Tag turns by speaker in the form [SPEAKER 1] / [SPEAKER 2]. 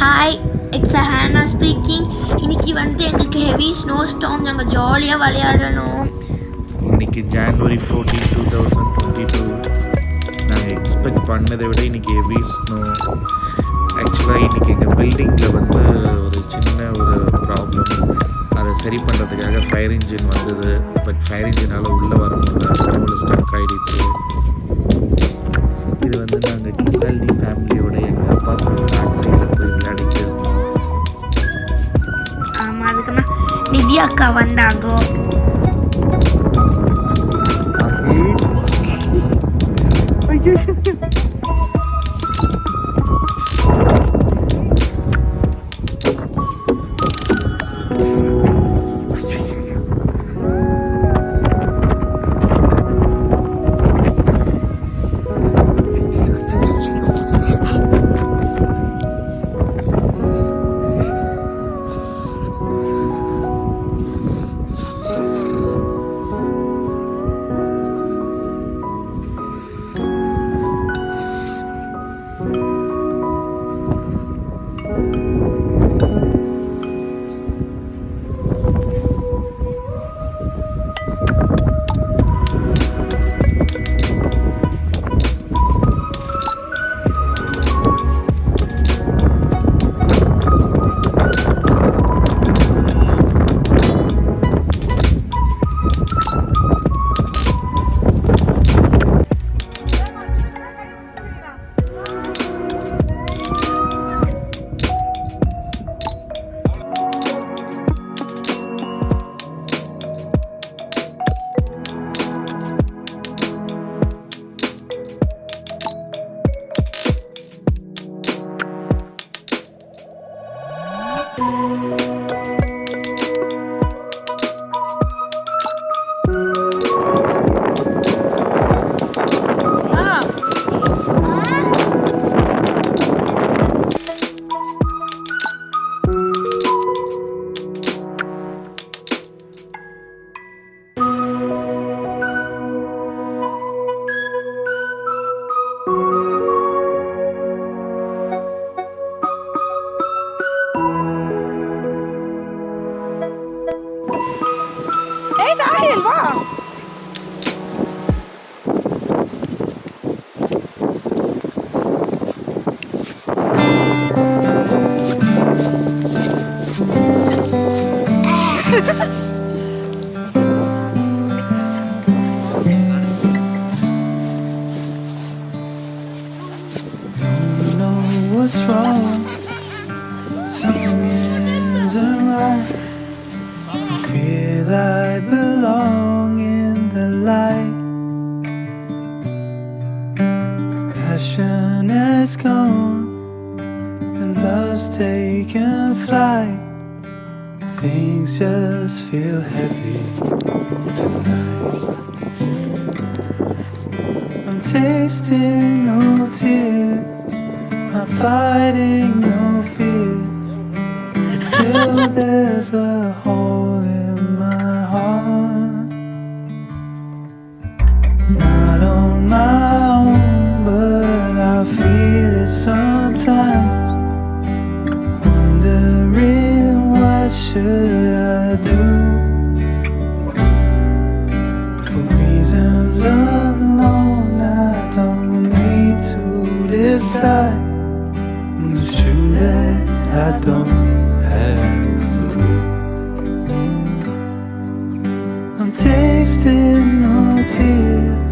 [SPEAKER 1] Hi, it's ஹேனா speaking. இன்னைக்கு எங்களுக்கு heavy snow storm. நாங்கள் ஜாலியாக விளையாடணும்.
[SPEAKER 2] இன்னைக்கு ஜான்வரி 14, 2022. நாங்கள் எக்ஸ்பெக்ட் பண்ணதை விட இன்றைக்கி ஹெவி ஸ்னோ. ஆக்சுவலாக இன்றைக்கி எங்கள் பில்டிங்கில் ஒரு சின்ன ப்ராப்ளம். அதை சரி பண்ணுறதுக்காக ஃபயர் இன்ஜின் வந்தது. பட் ஃபயர் இன்ஜினால் உள்ளே வர முடியல, ஸ்னோவில் ஸ்டக் ஆகிடுச்சு. இது நாங்கள் கிசால்டி ஃபேமிலியோட எங்கள் அப்பார்ட்மெண்ட் பேக் சைடில் போய் விளையாடிட்டு இருந்தோம்.
[SPEAKER 1] ஆமாம், அதுக்குமா நிவ்யா அக்கா வந்தாங்க.
[SPEAKER 3] What's wrong? Something isn't right. I feel I belong in the light. Passion has gone and love's taken flight. Things just feel heavy tonight. I'm tasting no tears, I'm fighting no fears. Still there's a hole in my heart. Not on my own, but I feel it sometimes. Wondering what should I do. For reasons unknown, I don't need to decide. It's true that I don't have a clue. I'm tasting no tears,